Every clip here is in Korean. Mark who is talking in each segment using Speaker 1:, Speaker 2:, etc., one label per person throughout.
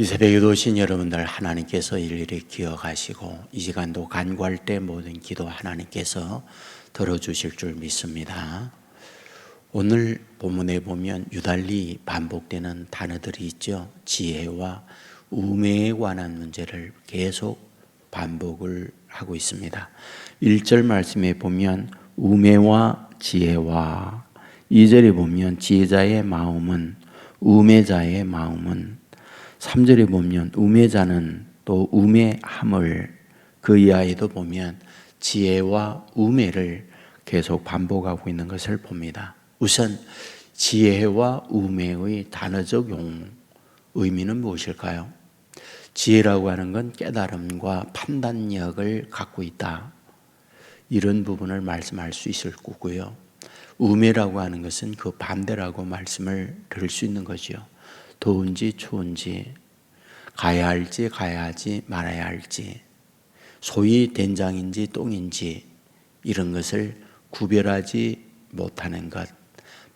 Speaker 1: 이 새벽에 오신 여러분들 하나님께서 일일이 기억하시고 이 시간도 간구할 때 모든 기도 하나님께서 들어주실 줄 믿습니다. 오늘 본문에 보면 유달리 반복되는 단어들이 있죠. 지혜와 우매에 관한 문제를 계속 반복을 하고 있습니다. 1절 말씀에 보면 우매와 지혜와, 2절에 보면 지혜자의 마음은 우매자의 마음은, 3절에 보면 우매자는 또 우매함을, 그 이하에도 보면 지혜와 우매를 계속 반복하고 있는 것을 봅니다. 우선 지혜와 우매의 단어적 의미는 무엇일까요? 지혜라고 하는 건 깨달음과 판단력을 갖고 있다, 이런 부분을 말씀할 수 있을 거고요. 우매라고 하는 것은 그 반대라고 말씀을 드릴 수 있는 거죠. 더운지 추운지, 가야 할지 가야 하지 말아야 할지, 소위 된장인지 똥인지 이런 것을 구별하지 못하는 것,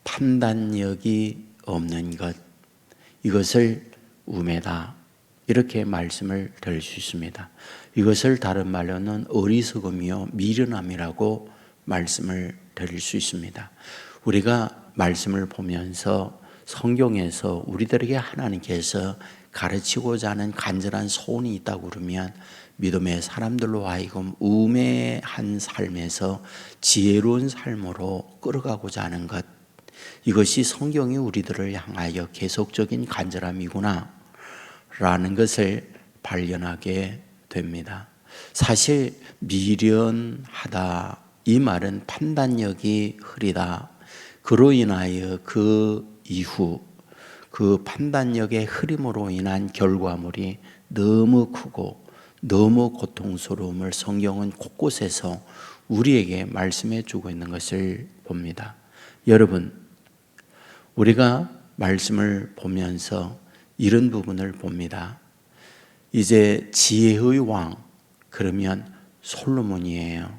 Speaker 1: 판단력이 없는 것, 이것을 우매다, 이렇게 말씀을 드릴 수 있습니다. 이것을 다른 말로는 어리석음이요 미련함이라고 말씀을 드릴 수 있습니다. 우리가 말씀을 보면서 성경에서 우리들에게 하나님께서 가르치고자 하는 간절한 소원이 있다고 그러면 믿음의 사람들로 하여금 우매한 삶에서 지혜로운 삶으로 끌어가고자 하는 것, 이것이 성경이 우리들을 향하여 계속적인 간절함이구나 라는 것을 발견하게 됩니다. 사실 미련하다, 이 말은 판단력이 흐리다, 그로 인하여 그 이후 그 판단력의 흐림으로 인한 결과물이 너무 크고 너무 고통스러움을 성경은 곳곳에서 우리에게 말씀해 주고 있는 것을 봅니다. 여러분, 우리가 말씀을 보면서 이런 부분을 봅니다. 이제 지혜의 왕, 그러면 솔로몬이에요.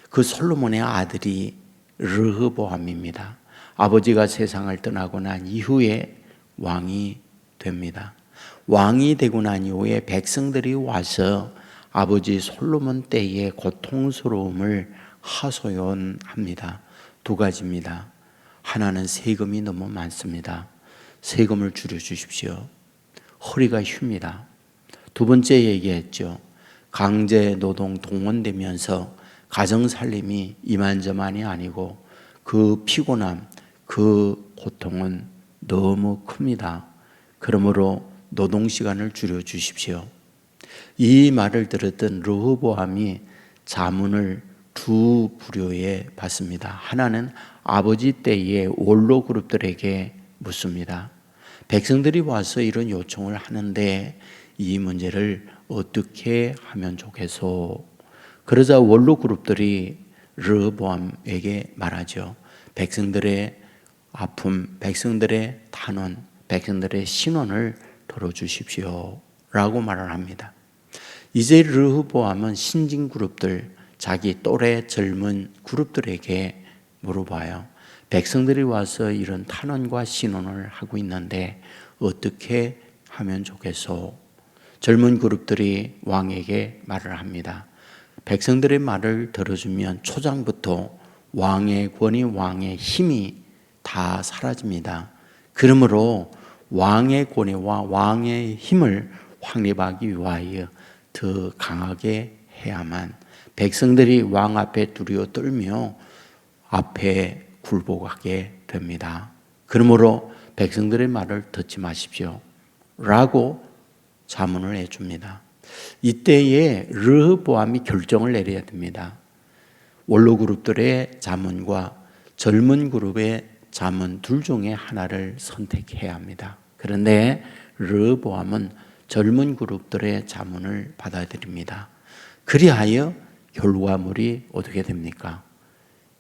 Speaker 1: 그 솔로몬의 아들이 르호보암입니다. 아버지가 세상을 떠나고 난 이후에 왕이 됩니다. 왕이 되고 난 이후에 백성들이 와서 아버지 솔로몬 때의 고통스러움을 하소연합니다. 두 가지입니다. 하나는 세금이 너무 많습니다. 세금을 줄여주십시오. 허리가 휉니다. 두 번째 얘기했죠. 강제 노동 동원되면서 가정살림이 이만저만이 아니고 그 피곤함, 그 고통은 너무 큽니다. 그러므로 노동시간을 줄여주십시오. 이 말을 들었던 르호보암이 자문을 두 부류에 받습니다. 하나는 아버지 때의 원로 그룹들에게 묻습니다. 백성들이 와서 이런 요청을 하는데 이 문제를 어떻게 하면 좋겠소? 그러자 원로 그룹들이 르호보암에게 말하죠. 백성들의 아픔, 백성들의 탄원, 백성들의 신원을 들어주십시오 라고 말을 합니다. 이제 르호보암은 신진 그룹들, 자기 또래 젊은 그룹들에게 물어봐요. 백성들이 와서 이런 탄원과 신원을 하고 있는데 어떻게 하면 좋겠소? 젊은 그룹들이 왕에게 말을 합니다. 백성들의 말을 들어주면 초장부터 왕의 권위, 왕의 힘이 다 사라집니다. 그러므로 왕의 권위와 왕의 힘을 확립하기 위하여 더 강하게 해야만 백성들이 왕 앞에 두려워 떨며 앞에 굴복하게 됩니다. 그러므로 백성들의 말을 듣지 마십시오 라고 자문을 해줍니다. 이때에 르호보암이 결정을 내려야 됩니다. 원로 그룹들의 자문과 젊은 그룹의 자문 둘 중에 하나를 선택해야 합니다. 그런데 르호보암은 젊은 그룹들의 자문을 받아들입니다. 그리하여 결과물이 어떻게 됩니까?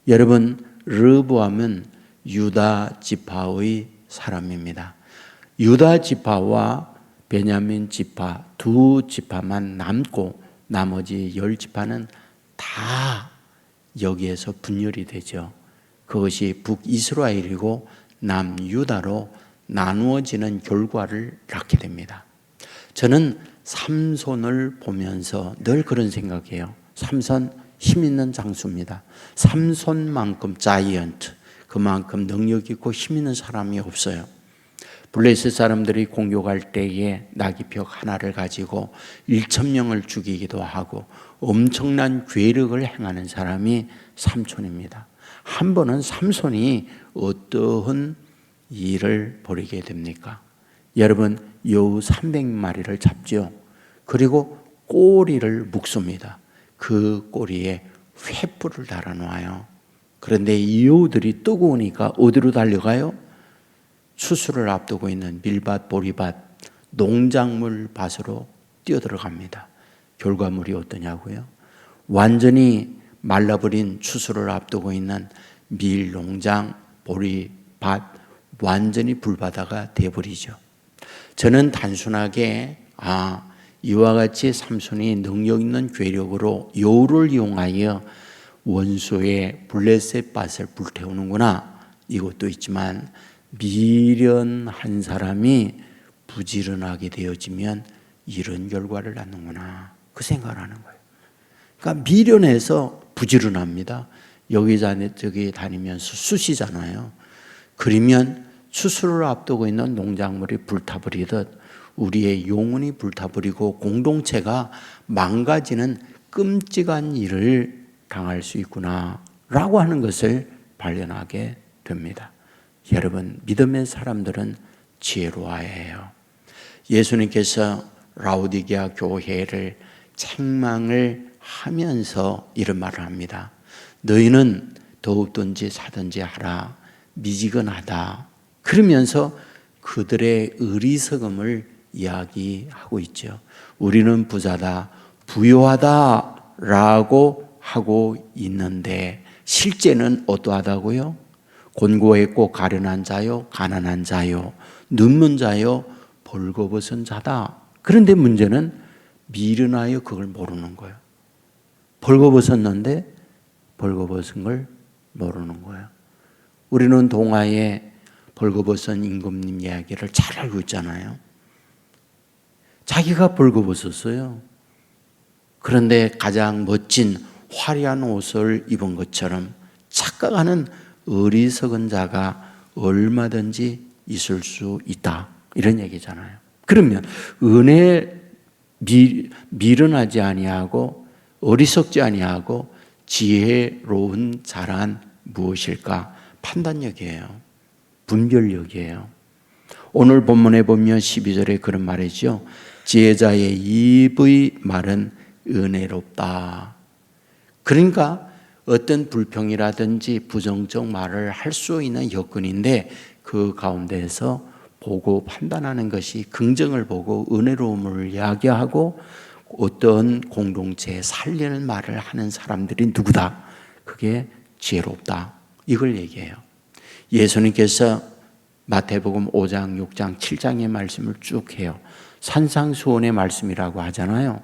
Speaker 1: 여러분, 르호보암은 유다 지파의 사람입니다. 유다 지파와 베냐민 지파 두 지파만 남고 나머지 10지파는 다 여기에서 분열이 되죠. 그것이 북이스라엘이고 남유다로 나누어지는 결과를 낳게 됩니다. 저는 삼손을 보면서 늘 그런 생각해요. 삼손 힘 있는 장수입니다. 삼손만큼 자이언트, 그만큼 능력 있고 힘 있는 사람이 없어요. 블레셋 사람들이 공격할 때에 나귀벽 하나를 가지고 1,000명을 죽이기도 하고 엄청난 괴력을 행하는 사람이 삼손입니다. 한 번은 삼손이 어떠한 일을 벌이게 됩니까? 여러분, 여우 300마리를 잡죠. 그리고 꼬리를 묶습니다. 그 꼬리에 횃불을 달아놓아요. 그런데 이 여우들이 뜨거우니까 어디로 달려가요? 추수를 앞두고 있는 밀밭, 보리밭, 농작물 밭으로 뛰어들어갑니다. 결과물이 어떠냐고요? 완전히 말라버린 추수를 앞두고 있는 밀 농장, 보리밭 완전히 불바다가 되어버리죠. 저는 단순하게 이와 같이 삼손이 능력 있는 괴력으로 여우를 이용하여 원수의 블레셋 밭을 불태우는구나, 이것도 있지만 미련한 사람이 부지런하게 되어지면 이런 결과를 낳는구나, 그 생각을 하는 거예요. 그러니까 미련해서 부지런합니다. 여기저기 다니면서 쑤시잖아요. 그러면 추수를 앞두고 있는 농작물이 불타버리듯 우리의 영혼이 불타버리고 공동체가 망가지는 끔찍한 일을 당할 수 있구나 라고 하는 것을 발견하게 됩니다. 여러분, 믿음의 사람들은 지혜로워야 해요. 예수님께서 라오디게아 교회를 책망을 하면서 이런 말을 합니다. 너희는 더욱든지 사든지 하라, 미지근하다. 그러면서 그들의 어리석음을 이야기하고 있죠. 우리는 부자다, 부유하다 라고 하고 있는데 실제는 어떠하다고요? 곤고했고 가련한 자요, 가난한 자요, 눕는 자요, 벌거벗은 자다. 그런데 문제는 미련하여 그걸 모르는 거예요. 벌거벗었는데 벌거벗은 걸 모르는 거예요. 우리는 동화에 벌거벗은 임금님 이야기를 잘 알고 있잖아요. 자기가 벌거벗었어요. 그런데 가장 멋진 화려한 옷을 입은 것처럼 착각하는 어리석은 자가 얼마든지 있을 수 있다, 이런 얘기잖아요. 그러면 은혜 미련하지 아니하고 어리석지 아니하고 지혜로운 자란 무엇일까? 판단력이에요. 분별력이에요. 오늘 본문에 보면 12절에 그런 말이죠. 지혜자의 입의 말은 은혜롭다. 그러니까 어떤 불평이라든지 부정적 말을 할 수 있는 여건인데 그 가운데에서 보고 판단하는 것이 긍정을 보고 은혜로움을 이야기하고 어떤 공동체에 살리는 말을 하는 사람들이 누구다? 그게 지혜롭다. 이걸 얘기해요. 예수님께서 마태복음 5장, 6장, 7장의 말씀을 쭉 해요. 산상수훈의 말씀이라고 하잖아요.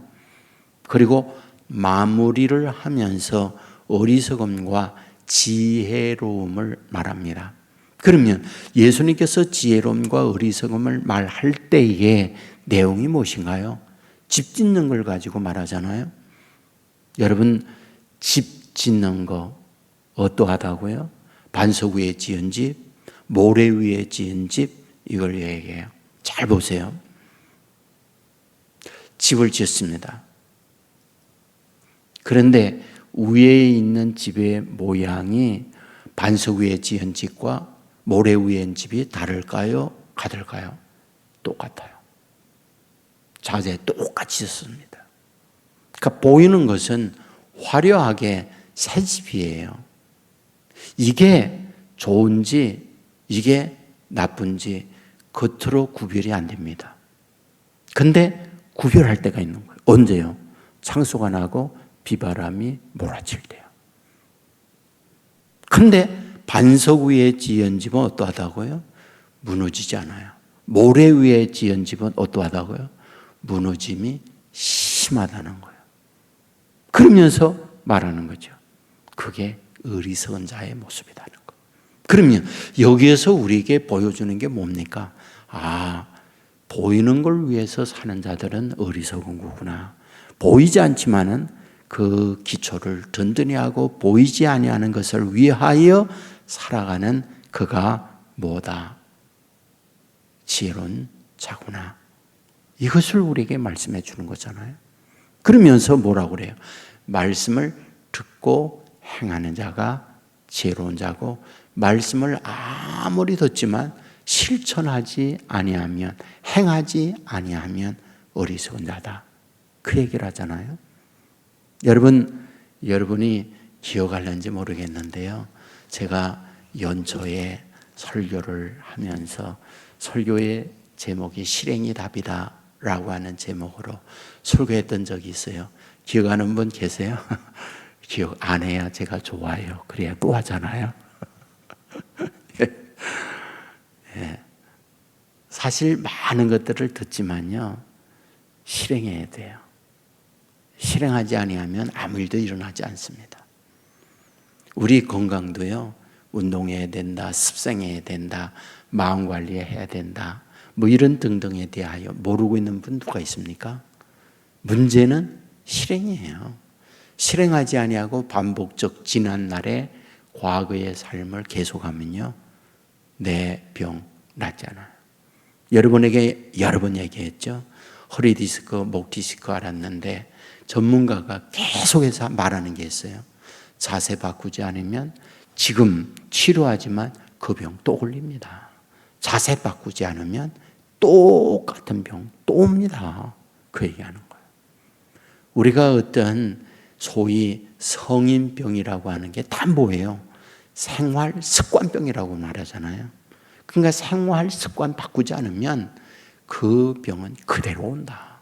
Speaker 1: 그리고 마무리를 하면서 어리석음과 지혜로움을 말합니다. 그러면 예수님께서 지혜로움과 어리석음을 말할 때의 내용이 무엇인가요? 집 짓는 걸 가지고 말하잖아요. 여러분, 집 짓는 거 어떠하다고요? 반석 위에 지은 집, 모래 위에 지은 집, 이걸 얘기해요. 잘 보세요. 집을 짓습니다. 그런데 위에 있는 집의 모양이 반석 위에 지은 집과 모래 위에 있는 집이 다를까요? 같을까요? 똑같아요. 자재 똑같이 짓습니다. 그러니까 보이는 것은 화려하게 새 집이에요. 이게 좋은지 이게 나쁜지 겉으로 구별이 안 됩니다. 근데 구별할 때가 있는 거예요. 언제요? 창수가 나고 비바람이 몰아칠 때요. 근데 반석 위에 지은 집은 어떠하다고요? 무너지지 않아요. 모래 위에 지은 집은 어떠하다고요? 무너짐이 심하다는 거예요. 그러면서 말하는 거죠. 그게 어리석은 자의 모습이라는 거. 그러면 여기에서 우리에게 보여주는 게 뭡니까? 보이는 걸 위해서 사는 자들은 어리석은 거구나. 보이지 않지만은 그 기초를 든든히 하고 보이지 아니하는 것을 위하여 살아가는 그가 뭐다? 지혜로운 자구나. 이것을 우리에게 말씀해 주는 거잖아요. 그러면서 뭐라고 그래요? 말씀을 듣고 행하는 자가 지혜로운 자고, 말씀을 아무리 듣지만 실천하지 아니하면, 행하지 아니하면 어리석은 자다. 그 얘기를 하잖아요. 여러분이 기억할는지 모르겠는데요. 제가 연초에 설교를 하면서 설교의 제목이 실행이 답이다 라고 하는 제목으로 설교했던 적이 있어요. 기억하는 분 계세요? 기억 안 해야 제가 좋아요. 그래야 또 하잖아요. 예. 사실 많은 것들을 듣지만요, 실행해야 돼요. 실행하지 아니하면 아무 일도 일어나지 않습니다. 우리 건강도요, 운동해야 된다, 습생해야 된다, 마음 관리해야 된다, 뭐 이런 등등에 대하여 모르고 있는 분 누가 있습니까? 문제는 실행이에요. 실행하지 아니하고 반복적 지난날의 과거의 삶을 계속하면요, 내 병 낫지 않아요. 여러분에게 여러 번 얘기했죠. 허리 디스크, 목 디스크 알았는데 전문가가 계속해서 말하는 게 있어요. 자세 바꾸지 않으면 지금 치료하지만 그 병 또 걸립니다. 자세 바꾸지 않으면 똑같은 병 또 옵니다. 그 얘기하는 거예요. 우리가 어떤 소위 성인병이라고 하는 게 다 뭐예요? 생활 습관병이라고 말하잖아요. 그러니까 생활 습관 바꾸지 않으면 그 병은 그대로 온다.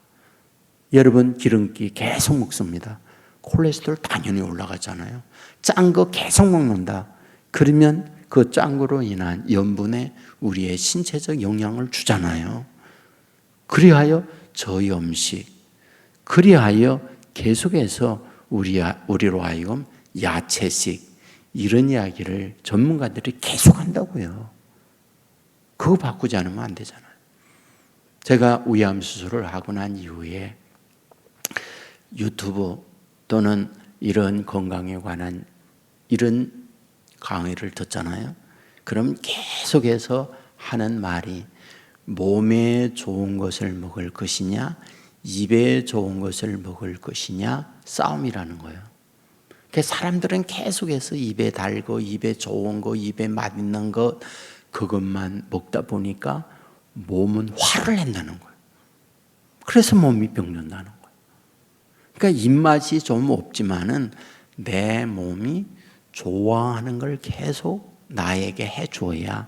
Speaker 1: 여러분 기름기 계속 먹습니다. 콜레스테롤 당연히 올라가잖아요. 짠 거 계속 먹는다. 그러면 그 짠 거로 인한 염분에 우리의 신체적 영향을 주잖아요. 그리하여 저염식, 그리하여 계속해서 우리로 하여금 야채식, 이런 이야기를 전문가들이 계속 한다고요. 그거 바꾸지 않으면 안 되잖아요. 제가 위암 수술을 하고 난 이후에 유튜브 또는 이런 건강에 관한 이런 강의를 듣잖아요. 그럼 계속해서 하는 말이 몸에 좋은 것을 먹을 것이냐, 입에 좋은 것을 먹을 것이냐 싸움이라는 거예요. 그래서 사람들은 계속해서 입에 달고 입에 좋은 거, 입에 맛있는 것 그것만 먹다 보니까 몸은 화를 낸다는 거예요. 그래서 몸이 병든다는 거예요. 그러니까 입맛이 좀 없지만은 내 몸이 좋아하는 걸 계속 나에게 해줘야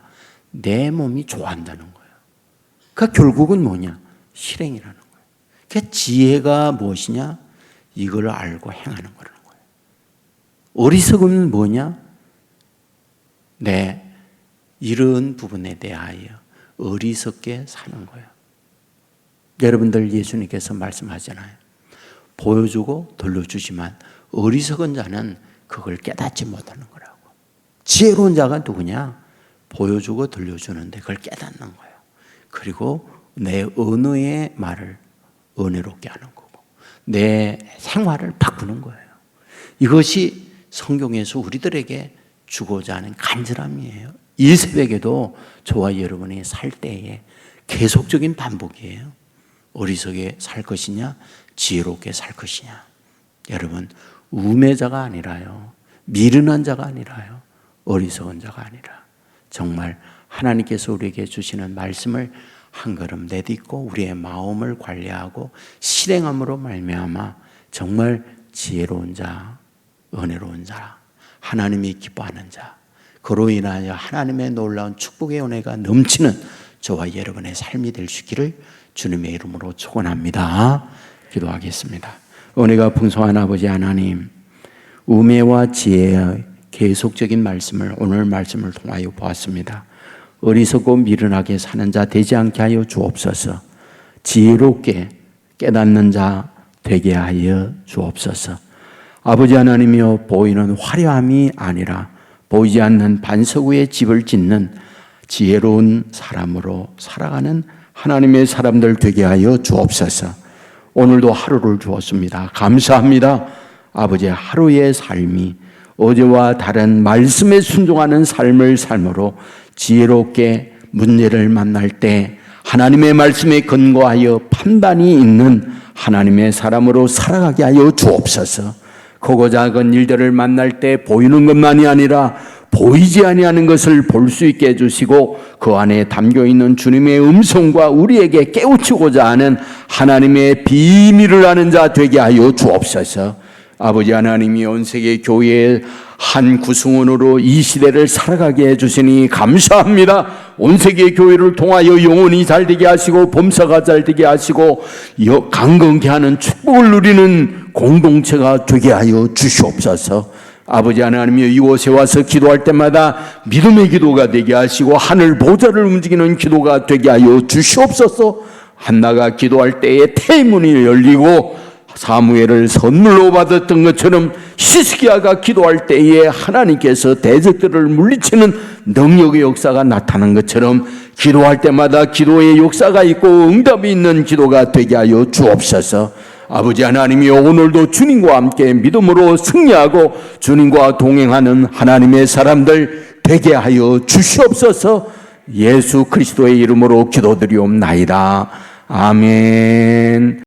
Speaker 1: 내 몸이 좋아한다는 거예요. 그러니까 결국은 뭐냐? 실행이라는 거예요. 그러니까 지혜가 무엇이냐? 이걸 알고 행하는 거라는 거예요. 어리석음은 뭐냐? 내 이런 부분에 대하여 어리석게 사는 거예요. 여러분들 예수님께서 말씀하잖아요. 보여주고 돌려주지만 어리석은 자는 그걸 깨닫지 못하는 거라고. 지혜로운 자가 누구냐? 보여주고 돌려주는데 그걸 깨닫는 거예요. 그리고 내 언어의 말을 은혜롭게 하는 거고 내 생활을 바꾸는 거예요. 이것이 성경에서 우리들에게 주고자 하는 간절함이에요. 이 새벽에도 저와 여러분이 살 때에 계속적인 반복이에요. 어리석게 살 것이냐, 지혜롭게 살 것이냐. 여러분, 우매자가 아니라요, 미련한 자가 아니라요, 어리석은 자가 아니라 정말 하나님께서 우리에게 주시는 말씀을 한 걸음 내딛고 우리의 마음을 관리하고 실행함으로 말미암아 정말 지혜로운 자, 은혜로운 자, 하나님이 기뻐하는 자, 그로 인하여 하나님의 놀라운 축복의 은혜가 넘치는 저와 여러분의 삶이 될 수 있기를 주님의 이름으로 축원합니다. 기도하겠습니다. 은혜가 풍성한 아버지 하나님, 우매와 지혜의 계속적인 말씀을 오늘 말씀을 통하여 보았습니다. 어리석고 미련하게 사는 자 되지 않게 하여 주옵소서. 지혜롭게 깨닫는 자 되게 하여 주옵소서. 아버지 하나님이여, 보이는 화려함이 아니라 보이지 않는 반석 위에 집을 짓는 지혜로운 사람으로 살아가는 하나님의 사람들 되게 하여 주옵소서. 오늘도 하루를 주었습니다. 감사합니다. 아버지, 하루의 삶이 어제와 다른 말씀에 순종하는 삶을 삶으로 지혜롭게 문제를 만날 때 하나님의 말씀에 근거하여 판단이 있는 하나님의 사람으로 살아가게 하여 주옵소서. 크고 작은 일들을 만날 때 보이는 것만이 아니라 보이지 아니하는 것을 볼 수 있게 해주시고 그 안에 담겨있는 주님의 음성과 우리에게 깨우치고자 하는 하나님의 비밀을 아는 자 되게 하여 주옵소서. 아버지 하나님이 온 세계 교회의 한 구성원으로 이 시대를 살아가게 해주시니 감사합니다. 온 세계 교회를 통하여 영혼이 잘되게 하시고 범사가 잘되게 하시고 강건케 하는 축복을 누리는 공동체가 되게 하여 주시옵소서. 아버지 하나님이여, 이곳에 와서 기도할 때마다 믿음의 기도가 되게 하시고 하늘 보좌를 움직이는 기도가 되게 하여 주시옵소서. 한나가 기도할 때에 태문이 열리고 사무엘을 선물로 받았던 것처럼 히스기야가 기도할 때에 하나님께서 대적들을 물리치는 능력의 역사가 나타난 것처럼 기도할 때마다 기도의 역사가 있고 응답이 있는 기도가 되게 하여 주옵소서. 아버지 하나님이여, 오늘도 주님과 함께 믿음으로 승리하고 주님과 동행하는 하나님의 사람들 되게 하여 주시옵소서. 예수 그리스도의 이름으로 기도드리옵나이다. 아멘.